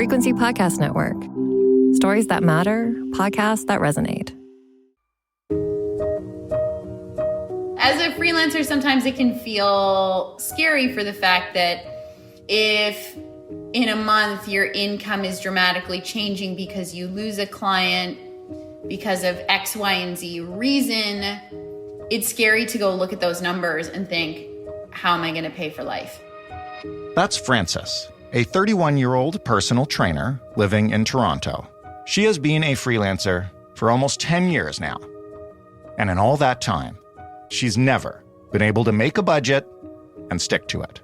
Frequency Podcast Network. Stories that matter, podcasts that resonate. As a freelancer, sometimes it can feel scary for the fact that if in a month your income is dramatically changing because you lose a client because of X, Y, and Z reason, it's scary to go look at those numbers and think, how am I going to pay for life? That's Frances, a 31-year-old personal trainer living in Toronto. She has been a freelancer for almost 10 years now. And in all that time, she's never been able to make a budget and stick to it.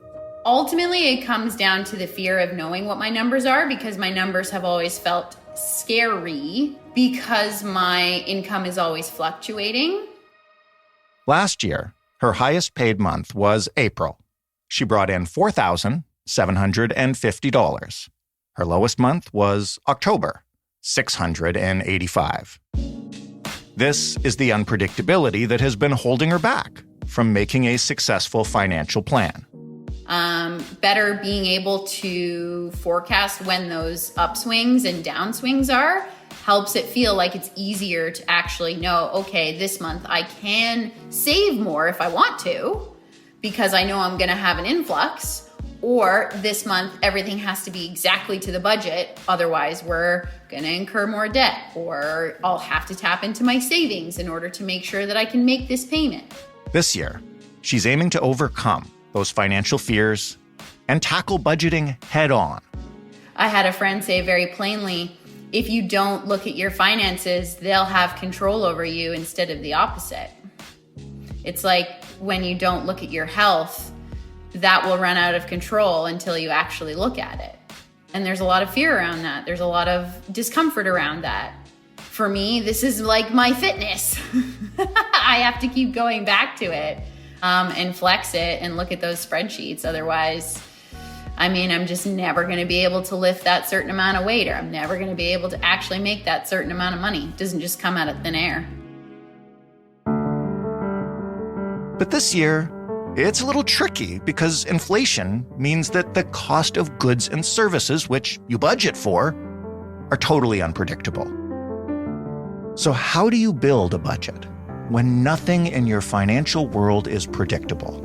Ultimately, it comes down to the fear of knowing what my numbers are, because my numbers have always felt scary because my income is always fluctuating. Last year, her highest paid month was April. She brought in $4,750. Her lowest month was October, $685. This is the unpredictability that has been holding her back from making a successful financial plan. Better being able to forecast when those upswings and downswings are helps it feel like it's easier to actually know, okay, this month I can save more if I want to because I know I'm going to have an influx, or this month everything has to be exactly to the budget, otherwise we're going to incur more debt, or I'll have to tap into my savings in order to make sure that I can make this payment. This year, she's aiming to overcome those financial fears and tackle budgeting head on. I had a friend say very plainly, if you don't look at your finances, they'll have control over you instead of the opposite. It's like when you don't look at your health, that will run out of control until you actually look at it. And there's a lot of fear around that. There's a lot of discomfort around that. For me, this is like my fitness. I have to keep going back to it and flex it and look at those spreadsheets. Otherwise, I'm just never going to be able to lift that certain amount of weight, or I'm never going to be able to actually make that certain amount of money. It doesn't just come out of thin air. But this year, it's a little tricky because inflation means that the cost of goods and services, which you budget for, are totally unpredictable. So how do you build a budget when nothing in your financial world is predictable?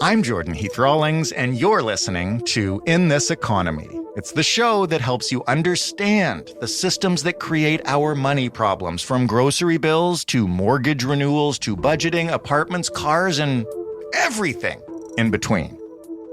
I'm Jordan Heath Rawlings, and you're listening to In This Economy. It's the show that helps you understand the systems that create our money problems, from grocery bills to mortgage renewals to budgeting, apartments, cars, and everything in between.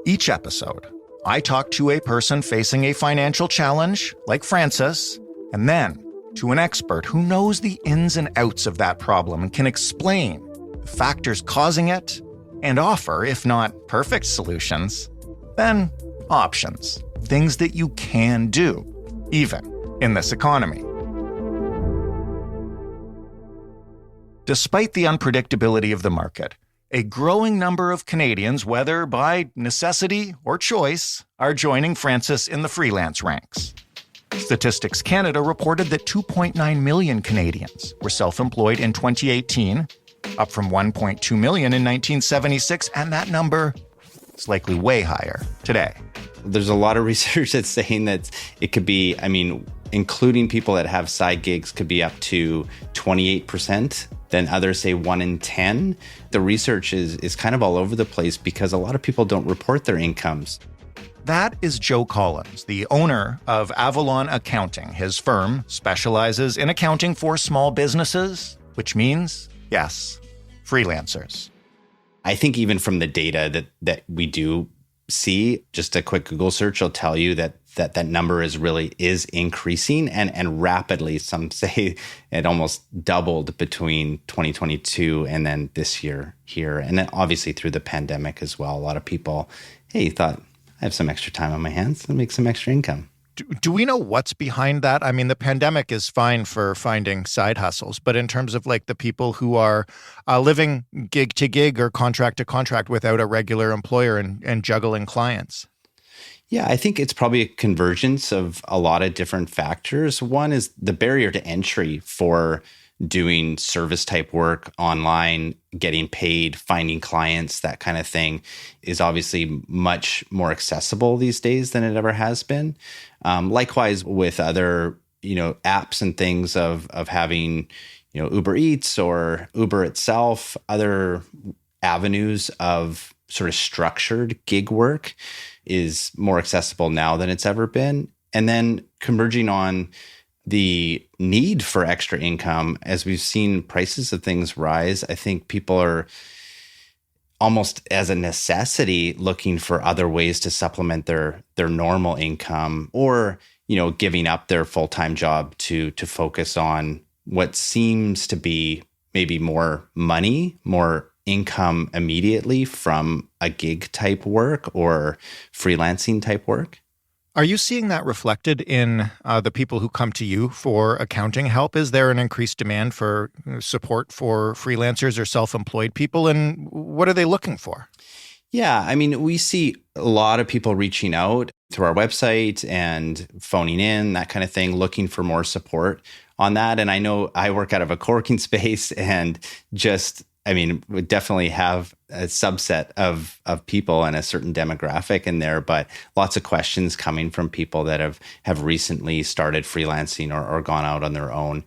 Each episode, I talk to a person facing a financial challenge, like Frances, and then to an expert who knows the ins and outs of that problem and can explain the factors causing it and offer, if not perfect solutions, then options, things that you can do, even in this economy. Despite the unpredictability of the market, a growing number of Canadians, whether by necessity or choice, are joining Frances in the freelance ranks. Statistics Canada reported that 2.9 million Canadians were self-employed in 2018, up from 1.2 million in 1976, and that number is likely way higher today. There's a lot of research that's saying that it could be, including people that have side gigs, could be up to 28%. Then others say 1 in 10. The research is kind of all over the place because a lot of people don't report their incomes. That is Joe Collins, the owner of Avalon Accounting. His firm specializes in accounting for small businesses, which means, yes, freelancers. I think even from the data that we do see, just a quick Google search will tell you that number is increasing and rapidly. Some say it almost doubled between 2022 and then this year here. And then obviously through the pandemic as well. A lot of people, hey, thought, I have some extra time on my hands, I'll make some extra income. Do we know what's behind that? The pandemic is fine for finding side hustles, but in terms of like the people who are living gig to gig or contract to contract without a regular employer and juggling clients. Yeah, I think it's probably a convergence of a lot of different factors. One is the barrier to entry for doing service type work online, getting paid, finding clients, that kind of thing is obviously much more accessible these days than it ever has been. Likewise with other, apps and things of having, Uber Eats or Uber itself, other avenues of sort of structured gig work is more accessible now than it's ever been. And then converging on the need for extra income, as we've seen prices of things rise, I think people are almost as a necessity looking for other ways to supplement their normal income, or, giving up their full-time job to focus on what seems to be maybe more money, more income immediately from a gig type work or freelancing type work. Are you seeing that reflected in the people who come to you for accounting help? Is there an increased demand for support for freelancers or self-employed people? And what are they looking for? Yeah, we see a lot of people reaching out through our website and phoning in, that kind of thing, looking for more support on that. And I know I work out of a co-working space and we definitely have a subset of people and a certain demographic in there, but lots of questions coming from people that have recently started freelancing or gone out on their own.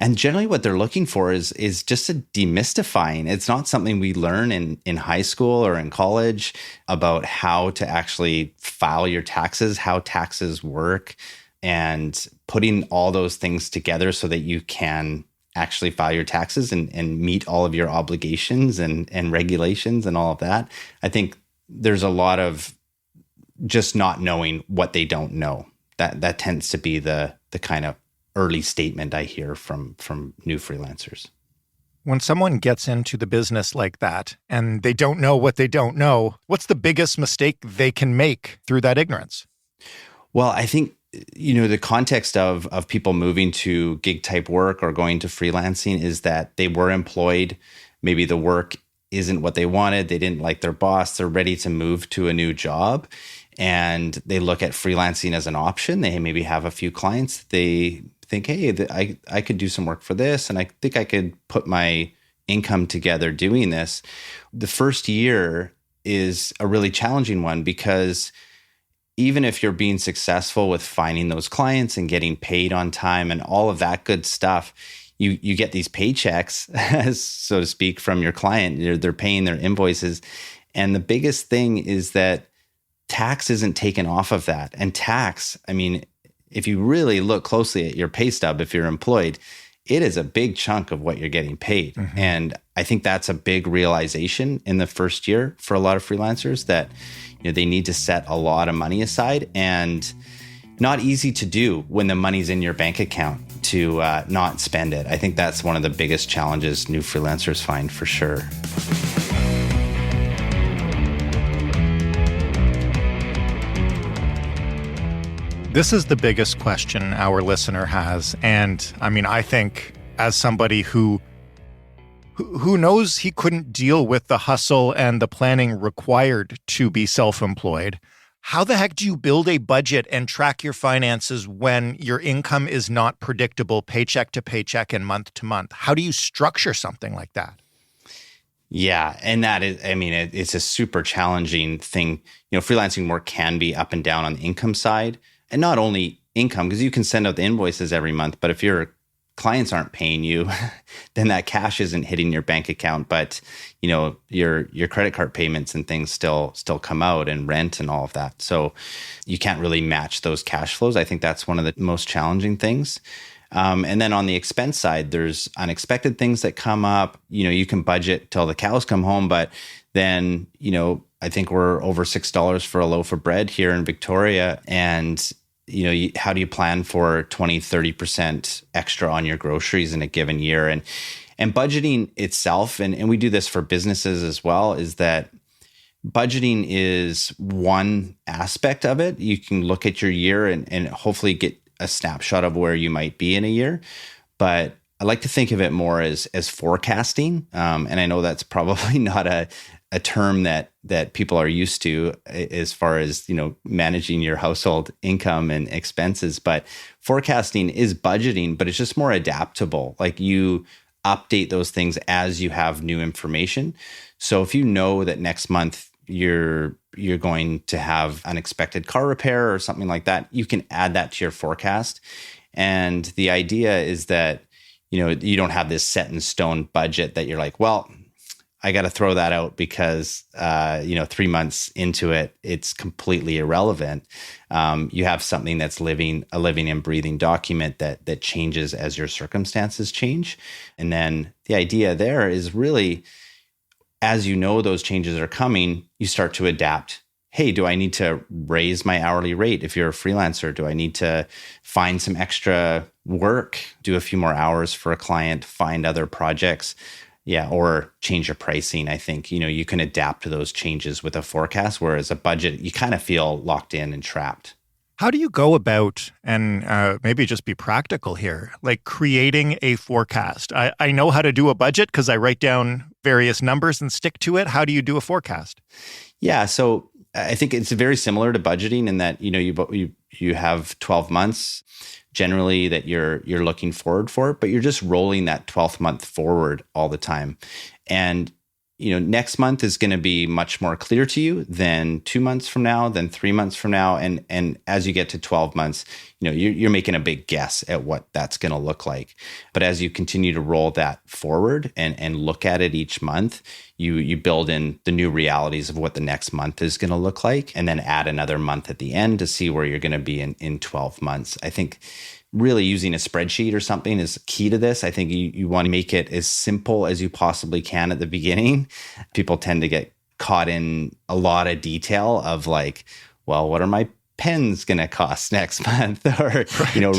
And generally what they're looking for is just a demystifying. It's not something we learn in high school or in college about how to actually file your taxes, how taxes work, and putting all those things together so that you can actually file your taxes and meet all of your obligations and regulations and all of that. I think there's a lot of just not knowing what they don't know. That tends to be the kind of early statement I hear from new freelancers. When someone gets into the business like that and they don't know what they don't know, what's the biggest mistake they can make through that ignorance? Well, I think the context of people moving to gig type work or going to freelancing is that they were employed. Maybe the work isn't what they wanted. They didn't like their boss. They're ready to move to a new job. And they look at freelancing as an option. They maybe have a few clients. They think, hey, I could do some work for this. And I think I could put my income together doing this. The first year is a really challenging one because even if you're being successful with finding those clients and getting paid on time and all of that good stuff, you get these paychecks, so to speak, from your client. They're paying their invoices. And the biggest thing is that tax isn't taken off of that. And tax, if you really look closely at your pay stub, if you're employed, it is a big chunk of what you're getting paid. Mm-hmm. And I think that's a big realization in the first year for a lot of freelancers that they need to set a lot of money aside, and not easy to do when the money's in your bank account to not spend it. I think that's one of the biggest challenges new freelancers find for sure. This is the biggest question our listener has. And I think as somebody who knows he couldn't deal with the hustle and the planning required to be self-employed, how the heck do you build a budget and track your finances when your income is not predictable paycheck to paycheck and month to month? How do you structure something like that? Yeah. And that is, it's a super challenging thing. Freelancing work can be up and down on the income side. And not only income, because you can send out the invoices every month, but if your clients aren't paying you, then that cash isn't hitting your bank account. But your credit card payments and things still come out, and rent and all of that. So you can't really match those cash flows. I think that's one of the most challenging things. And then on the expense side, there's unexpected things that come up. You can budget till the cows come home, but then I think we're over $6 for a loaf of bread here in Victoria, and how do you plan for 20, 30% extra on your groceries in a given year? And budgeting itself, and we do this for businesses as well, is that budgeting is one aspect of it. You can look at your year and hopefully get a snapshot of where you might be in a year. But I like to think of it more as forecasting. And I know that's probably not a term that people are used to as far as, managing your household income and expenses. But forecasting is budgeting, but it's just more adaptable. Like you update those things as you have new information. So if you know that next month you're going to have unexpected car repair or something like that, you can add that to your forecast. And the idea is that, you don't have this set in stone budget that you're like, well, I got to throw that out because, 3 months into it, it's completely irrelevant. You have something that's a living and breathing document that changes as your circumstances change. And then the idea there is really, as you know those changes are coming, you start to adapt. Hey, do I need to raise my hourly rate? If you're a freelancer, do I need to find some extra work, do a few more hours for a client, find other projects? Yeah, or change your pricing. I think, you can adapt to those changes with a forecast, whereas a budget, you kind of feel locked in and trapped. How do you go about, and maybe just be practical here, like creating a forecast? I know how to do a budget because I write down various numbers and stick to it. How do you do a forecast? Yeah, so I think it's very similar to budgeting in that, you have 12 months generally that you're looking forward for, but you're just rolling that 12th month forward all the time. And next month is going to be much more clear to you than 2 months from now, than 3 months from now. And as you get to 12 months, you're making a big guess at what that's going to look like. But as you continue to roll that forward and look at it each month, you build in the new realities of what the next month is going to look like, and then add another month at the end to see where you're going to be in 12 months. I think really using a spreadsheet or something is key to this. I think you want to make it as simple as you possibly can at the beginning. People tend to get caught in a lot of detail of like, well, what are my pens going to cost next month? Or,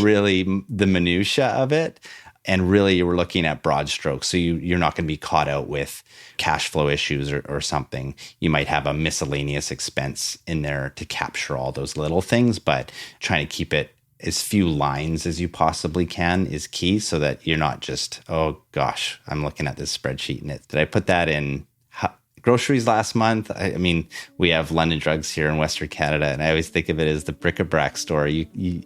really the minutia of it. And really you were looking at broad strokes. So you're not going to be caught out with cash flow issues or something. You might have a miscellaneous expense in there to capture all those little things, but trying to keep it as few lines as you possibly can is key, so that you're not just, oh gosh, I'm looking at this spreadsheet and did I put that in groceries last month? I mean, we have London Drugs here in Western Canada, and I always think of it as the bric-a-brac store. You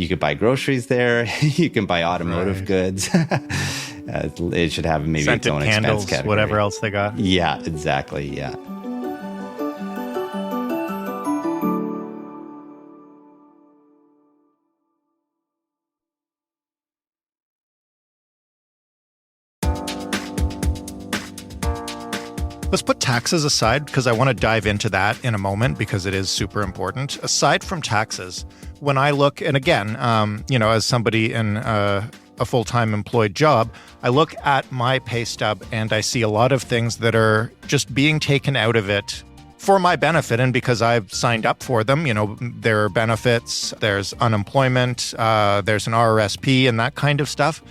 could buy groceries there. You can buy automotive goods. It should have maybe scented its own candles, expense category. Whatever else they got. Yeah, exactly. Yeah. Let's put taxes aside because I want to dive into that in a moment because it is super important. Aside from taxes, when I look, and again, as somebody in a full-time employed job, I look at my pay stub and I see a lot of things that are just being taken out of it for my benefit and because I've signed up for them. There are benefits, there's unemployment, there's an RRSP and that kind of stuff.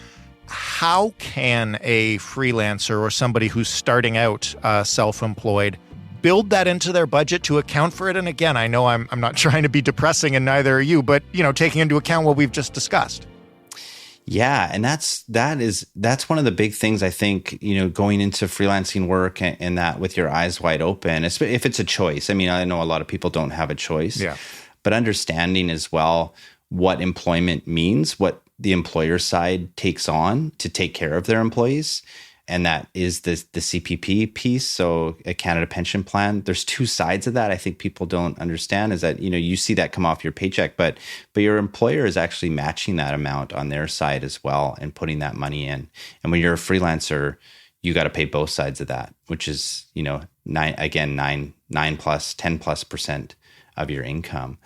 How can a freelancer or somebody who's starting out self-employed build that into their budget to account for it? And again, I know I'm not trying to be depressing, and neither are you, but taking into account what we've just discussed. Yeah, and that's one of the big things I think, going into freelancing work and that with your eyes wide open, if it's a choice. I mean, I know a lot of people don't have a choice. Yeah. But understanding as well what employment means, what the employer side takes on to take care of their employees. And that is the CPP piece. So a Canada pension plan, there's two sides of that. I think people don't understand is that, you see that come off your paycheck, but your employer is actually matching that amount on their side as well and putting that money in. And when you're a freelancer, you got to pay both sides of that, which is, 10+% of your income.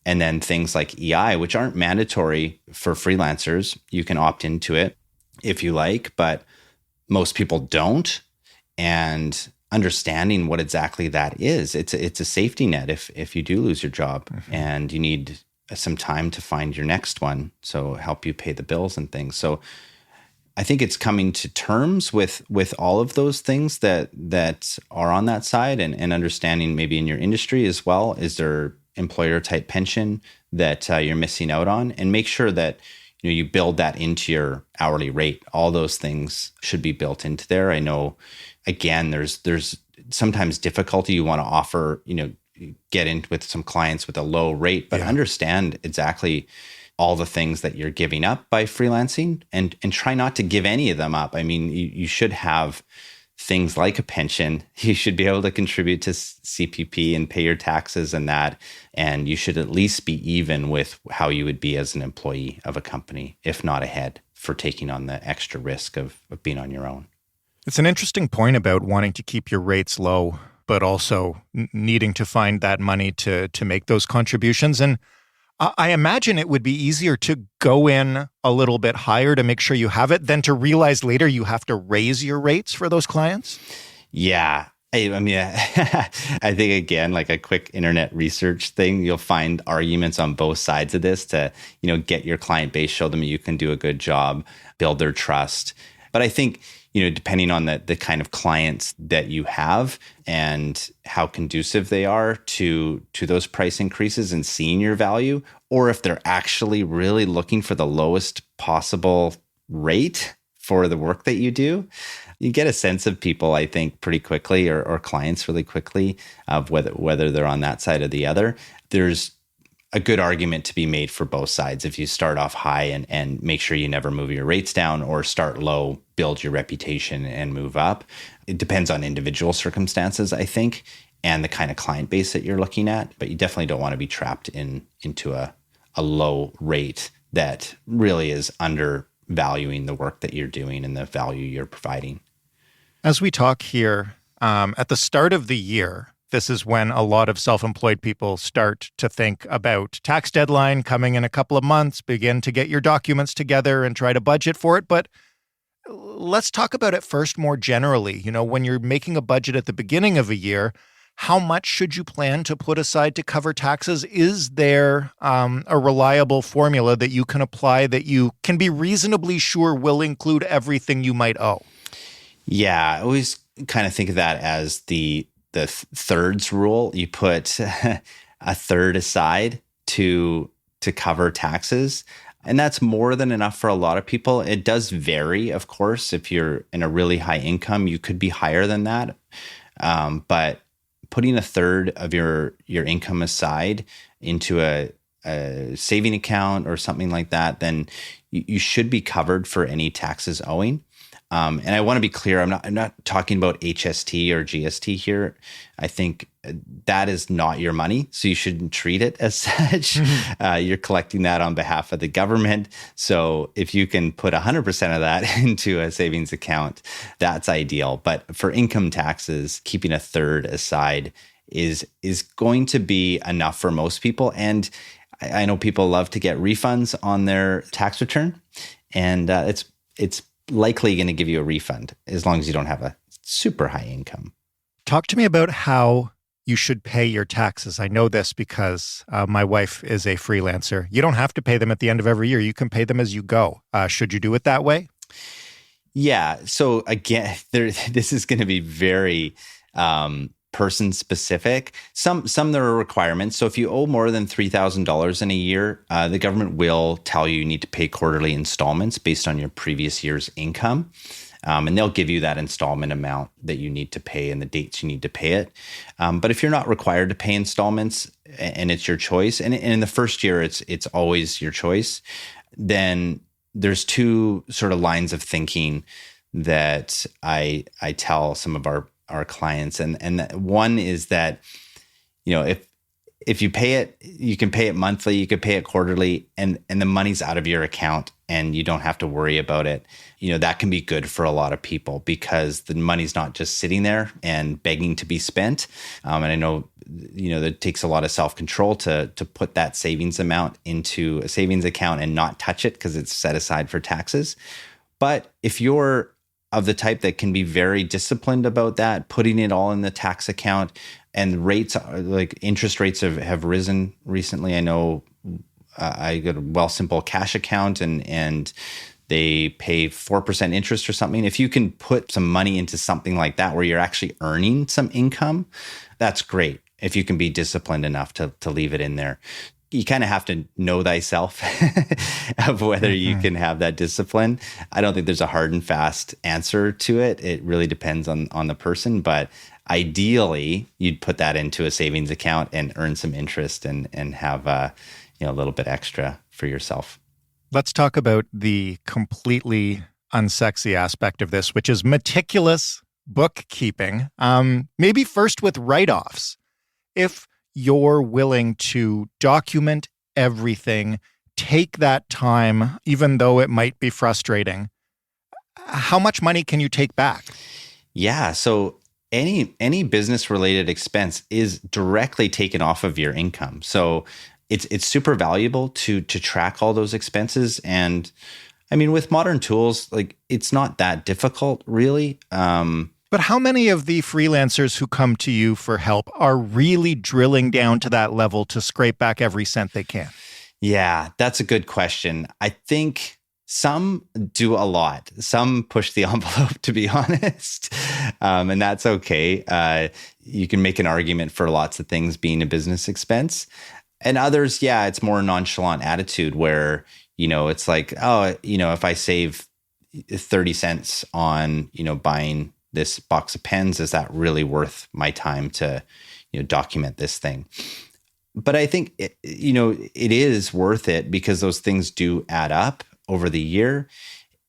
And then things like EI, which aren't mandatory for freelancers. You can opt into it if you like, but most people don't. And understanding what exactly that is, it's a safety net if you do lose your job and you need some time to find your next one. So help you pay the bills and things. So I think it's coming to terms with all of those things that are on that side and understanding maybe in your industry as well. Is there employer type pension that you're missing out on, and make sure that you build that into your hourly rate. All those things should be built into there. I know, again, there's sometimes difficulty. You want to offer, get in with some clients with a low rate, but understand exactly all the things that you're giving up by freelancing, and try not to give any of them up. I mean, you should have things like a pension. You should be able to contribute to CPP and pay your taxes and that. And you should at least be even with how you would be as an employee of a company, if not ahead, for taking on the extra risk of being on your own. It's an interesting point about wanting to keep your rates low, but also needing to find that money to make those contributions. And I imagine it would be easier to go in a little bit higher to make sure you have it than to realize later you have to raise your rates for those clients. Yeah. I mean, I think, again, like a quick internet research thing, you'll find arguments on both sides of this to, get your client base, show them you can do a good job, build their trust. But I think, depending on the kind of clients that you have and how conducive they are to those price increases and seeing your value, or if they're actually really looking for the lowest possible rate for the work that you do, you get a sense of people, I think, pretty quickly, or clients really quickly, of whether they're on that side or the other. There's a good argument to be made for both sides. If you start off high and make sure you never move your rates down, or start low, build your reputation and move up. It depends on individual circumstances, I think, and the kind of client base that you're looking at. But you definitely don't want to be trapped into a low rate that really is undervaluing the work that you're doing and the value you're providing. As we talk here, at the start of the year, this is when a lot of self-employed people start to think about tax deadline coming in a couple of months, begin to get your documents together and try to budget for it. But let's talk about it first more generally. When you're making a budget at the beginning of a year, how much should you plan to put aside to cover taxes? Is there a reliable formula that you can apply that you can be reasonably sure will include everything you might owe? Yeah, I always kind of think of that as the thirds rule. You put a third aside to cover taxes. And that's more than enough for a lot of people. It does vary, of course. If you're in a really high income, you could be higher than that. But putting a third of your income aside into a saving account or something like that, then you should be covered for any taxes owing. And I want to be clear, I'm not talking about HST or GST here. I think that is not your money, so you shouldn't treat it as such. You're collecting that on behalf of the government. So if you can put 100% of that into a savings account, that's ideal. But for income taxes, keeping a third aside is going to be enough for most people. And I know people love to get refunds on their tax return, and it's likely going to give you a refund as long as you don't have a super high income. Talk to me about how you should pay your taxes. I know this because my wife is a freelancer. You don't have to pay them at the end of every year. You can pay them as you go. Should you do it that way? Yeah. So again, this is going to be very person specific. Some there are requirements. So if you owe more than $3,000 in a year, the government will tell you need to pay quarterly installments based on your previous year's income. And they'll give you that installment amount that you need to pay and the dates you need to pay it. But if you're not required to pay installments and it's your choice, and in the first year it's always your choice, then there's two sort of lines of thinking that I tell some of our clients. And one is that, if you pay it, you can pay it monthly, you could pay it quarterly, and the money's out of your account and you don't have to worry about it. That can be good for a lot of people because the money's not just sitting there and begging to be spent. And I know, it takes a lot of self-control to put that savings amount into a savings account and not touch it because it's set aside for taxes. But if you're of the type that can be very disciplined about that, putting it all in the tax account, and rates, like interest rates have risen recently. I know I got a Wealthsimple cash account and they pay 4% interest or something. If you can put some money into something like that where you're actually earning some income, that's great. If you can be disciplined enough to leave it in there. You kind of have to know thyself of whether you can have that discipline. I don't think there's a hard and fast answer to it. It really depends on the person, but ideally, you'd put that into a savings account and earn some interest and have a little bit extra for yourself. Let's talk about the completely unsexy aspect of this, which is meticulous bookkeeping. Maybe first with write-offs. If you're willing to document everything, take that time, even though it might be frustrating, how much money can you take back? Yeah. So any business related expense is directly taken off of your income. So it's super valuable to track all those expenses. And I mean, with modern tools, like it's not that difficult really. But how many of the freelancers who come to you for help are really drilling down to that level to scrape back every cent they can? Yeah, that's a good question. I think some do a lot. Some push the envelope, to be honest. And that's okay. You can make an argument for lots of things being a business expense. And others, yeah, it's more nonchalant attitude where, it's like, oh, if I save 30 cents on, buying this box of pens, is that really worth my time to, document this thing? But I think, it is worth it because those things do add up over the year.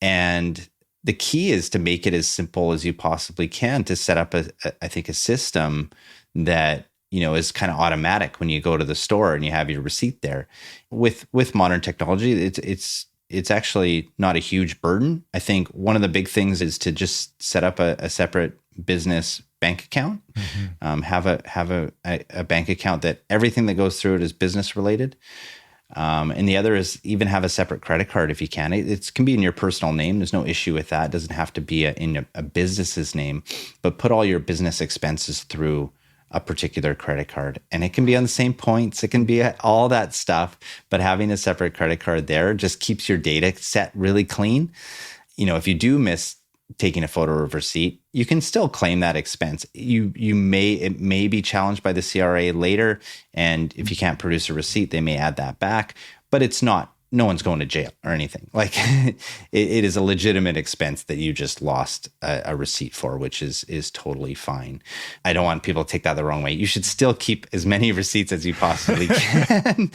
And the key is to make it as simple as you possibly can to set up a system that, is kind of automatic when you go to the store and you have your receipt there. With modern technology, it's actually not a huge burden. I think one of the big things is to just set up a separate business bank account. Mm-hmm. Have a bank account that everything that goes through it is business related. And the other is even have a separate credit card if you can. It can be in your personal name. There's no issue with that. It doesn't have to be in a business's name, but put all your business expenses through a particular credit card. And it can be on the same points. It can be all that stuff, but having a separate credit card there just keeps your data set really clean. If you do miss taking a photo of receipt, you can still claim that expense. It may be challenged by the CRA later. And if you can't produce a receipt, they may add that back, but it's not, no one's going to jail or anything. Like it is a legitimate expense that you just lost a receipt for, which is totally fine. I don't want people to take that the wrong way. You should still keep as many receipts as you possibly can.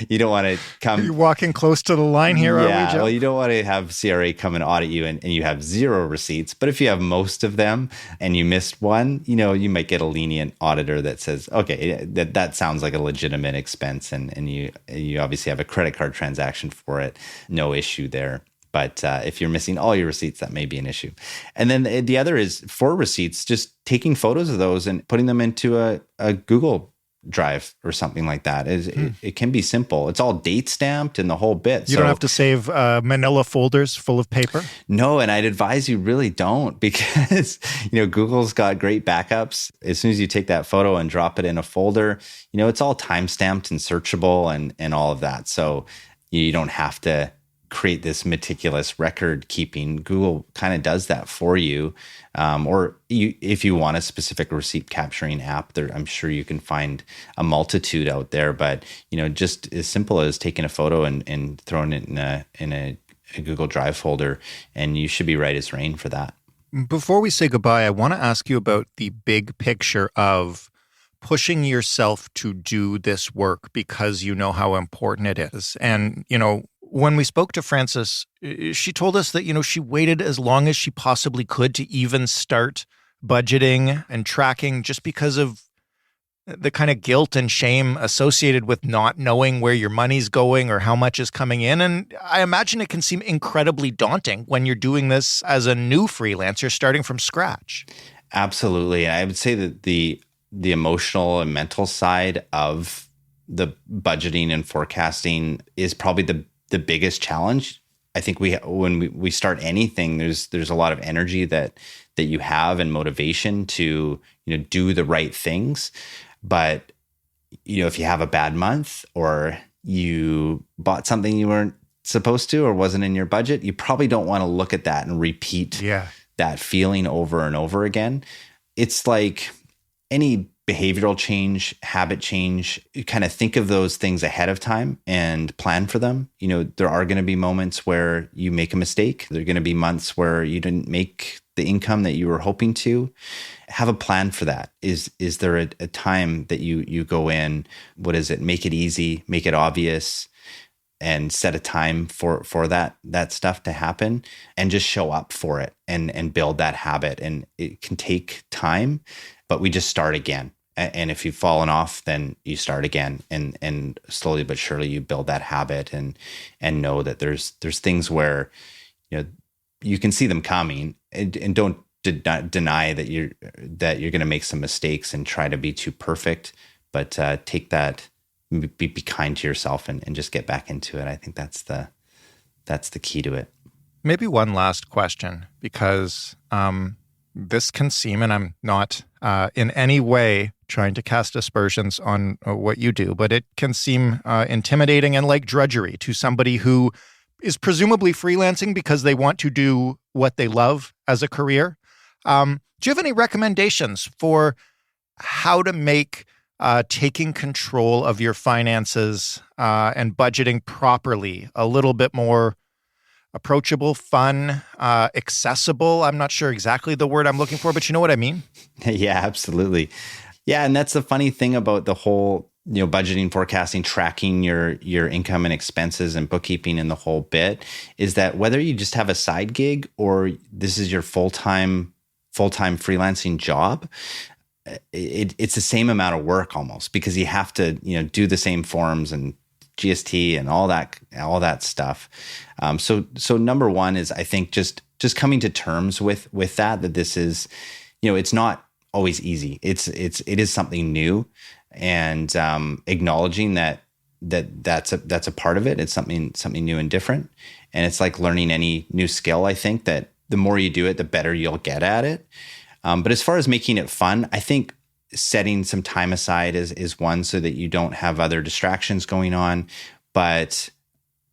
You don't want to come. Are you walking close to the line here? Yeah, are we, Joe? Well, you don't want to have CRA come and audit you and you have zero receipts. But if you have most of them and you missed one, you might get a lenient auditor that says, okay, that sounds like a legitimate expense. And you obviously have a credit card transaction for it, no issue there. But if you're missing all your receipts, that may be an issue. And then the other is for receipts, just taking photos of those and putting them into a Google Drive or something like that. It can be simple. It's all date stamped and the whole bit. You don't have to save manila folders full of paper? No, and I'd advise you really don't because, Google's got great backups. As soon as you take that photo and drop it in a folder, it's all time stamped and searchable and all of that. So you don't have to create this meticulous record keeping. Google kind of does that for you. If you want a specific receipt capturing app, I'm sure you can find a multitude out there, but just as simple as taking a photo and throwing it in a Google Drive folder, and you should be right as rain for that. Before we say goodbye, I want to ask you about the big picture of pushing yourself to do this work because you know how important it is. And, when we spoke to Frances, she told us that, she waited as long as she possibly could to even start budgeting and tracking just because of the kind of guilt and shame associated with not knowing where your money's going or how much is coming in. And I imagine it can seem incredibly daunting when you're doing this as a new freelancer starting from scratch. Absolutely. I would say that the emotional and mental side of the budgeting and forecasting is probably the biggest challenge. I think when we start anything, there's a lot of energy that you have and motivation to do the right things. But if you have a bad month or you bought something you weren't supposed to or wasn't in your budget, you probably don't want to look at that and repeat that feeling over and over again. It's like any behavioral change, habit change, you kind of think of those things ahead of time and plan for them. There are going to be moments where you make a mistake. There are going to be months where you didn't make the income that you were hoping to, have a plan for that. Is there a time that you go in? What is it? Make it easy, make it obvious, and set a time for that stuff to happen, and just show up for it and build that habit. And it can take time, but we just start again. And if you've fallen off, then you start again, and slowly but surely you build that habit and know that there's things where, you can see them coming, and don't deny that you're going to make some mistakes and try to be too perfect, but take that, be kind to yourself and just get back into it. I think that's the key to it. Maybe one last question, because this can seem, and I'm not in any way trying to cast aspersions on what you do, but it can seem intimidating and like drudgery to somebody who is presumably freelancing because they want to do what they love as a career. Do you have any recommendations for how to make taking control of your finances and budgeting properly a little bit more approachable, fun, accessible? I'm not sure exactly the word I'm looking for, but you know what I mean? Yeah, absolutely. Yeah, and that's the funny thing about the whole, budgeting, forecasting, tracking your income and expenses and bookkeeping and the whole bit, is that whether you just have a side gig or this is your full-time freelancing job, it's the same amount of work almost, because you have to, do the same forms and GST and all that stuff. So number one is, I think, just coming to terms with that this is, it's not always easy. It is something new, and acknowledging that's a part of it. It's something new and different. And it's like learning any new skill. I think that the more you do it, the better you'll get at it. But as far as making it fun, I think setting some time aside is one, so that you don't have other distractions going on. But,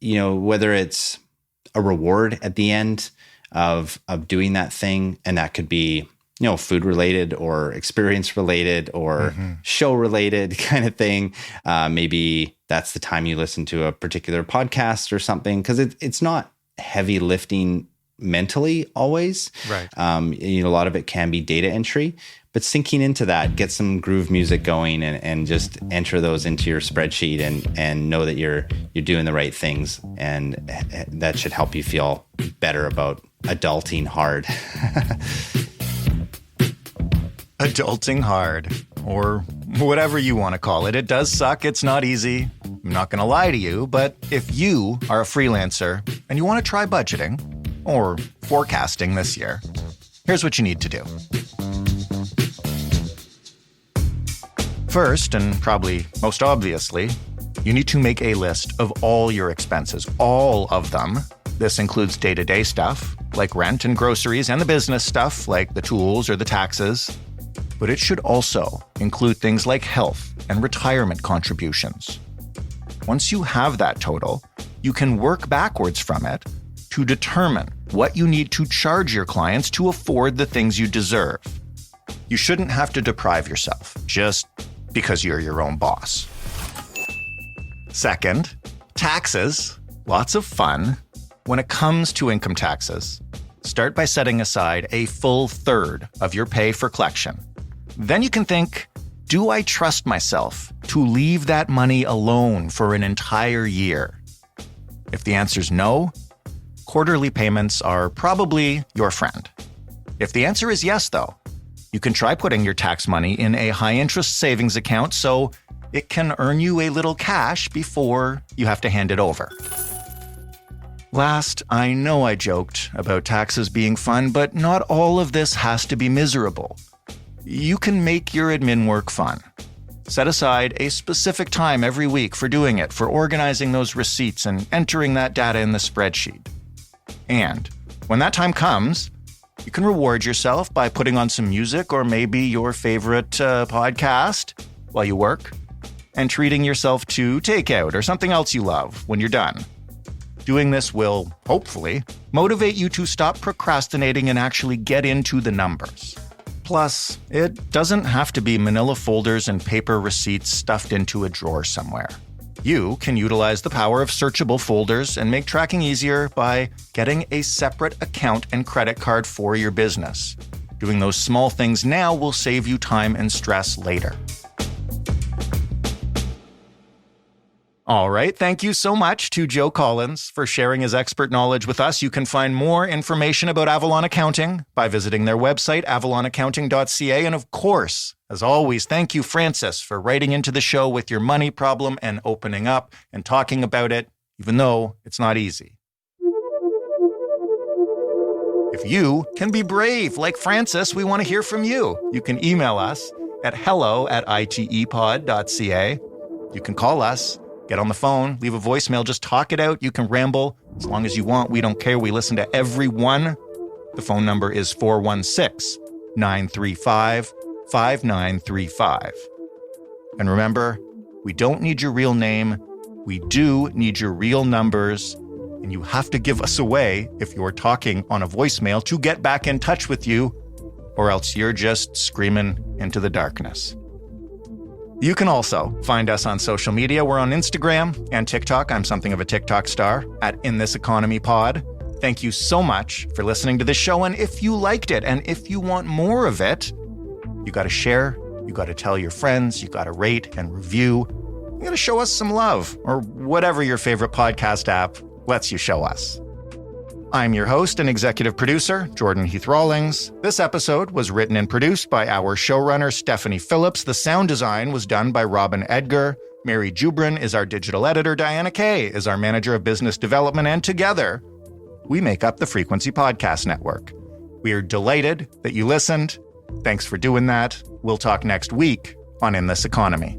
whether it's a reward at the end of doing that thing, and that could be, food related or experience related or show related kind of thing. Maybe that's the time you listen to a particular podcast or something, because it's not heavy lifting mentally always. Right. A lot of it can be data entry, but sinking into that, get some groove music going and just enter those into your spreadsheet and know that you're doing the right things. And that should help you feel better about adulting hard. Adulting hard, or whatever you want to call it. It does suck. It's not easy. I'm not going to lie to you, but if you are a freelancer and you want to try budgeting or forecasting this year, here's what you need to do. First, and probably most obviously, you need to make a list of all your expenses, all of them. This includes day-to-day stuff, like rent and groceries, and the business stuff, like the tools or the taxes. But it should also include things like health and retirement contributions. Once you have that total, you can work backwards from it to determine what you need to charge your clients to afford the things you deserve. You shouldn't have to deprive yourself just because you're your own boss. Second, taxes. Lots of fun. When it comes to income taxes, start by setting aside a full third of your pay for collection. Then you can think, do I trust myself to leave that money alone for an entire year? If the answer's no, quarterly payments are probably your friend. If the answer is yes, though, you can try putting your tax money in a high-interest savings account so it can earn you a little cash before you have to hand it over. Last, I know I joked about taxes being fun, but not all of this has to be miserable. You can make your admin work fun. Set aside a specific time every week for doing it, for organizing those receipts and entering that data in the spreadsheet. And when that time comes, you can reward yourself by putting on some music or maybe your favorite podcast while you work, and treating yourself to takeout or something else you love when you're done. Doing this will, hopefully, motivate you to stop procrastinating and actually get into the numbers. Plus, it doesn't have to be manila folders and paper receipts stuffed into a drawer somewhere. You can utilize the power of searchable folders and make tracking easier by getting a separate account and credit card for your business. Doing those small things now will save you time and stress later. All right, thank you so much to Joe Collins for sharing his expert knowledge with us. You can find more information about Avalon Accounting by visiting their website, avalonaccounting.ca. And of course, as always, thank you, Francis, for writing into the show with your money problem and opening up and talking about it, even though it's not easy. If you can be brave like Francis, we want to hear from you. You can email us at hello@itepod.ca. You can call us. Get on the phone, leave a voicemail, just talk it out. You can ramble as long as you want. We don't care. We listen to everyone. The phone number is 416-935-5935. And remember, we don't need your real name. We do need your real numbers. And you have to give us away if you're talking on a voicemail to get back in touch with you, or else you're just screaming into the darkness. You can also find us on social media. We're on Instagram and TikTok. I'm something of a TikTok star at In This Economy Pod. Thank you so much for listening to this show. And if you liked it and if you want more of it, you got to share, you got to tell your friends, you got to rate and review. You got to show us some love, or whatever your favorite podcast app lets you show us. I'm your host and executive producer, Jordan Heath-Rawlings. This episode was written and produced by our showrunner, Stephanie Phillips. The sound design was done by Robin Edgar. Mary Jubrin is our digital editor. Diana Kay is our manager of business development. And together, we make up the Frequency Podcast Network. We are delighted that you listened. Thanks for doing that. We'll talk next week on In This Economy.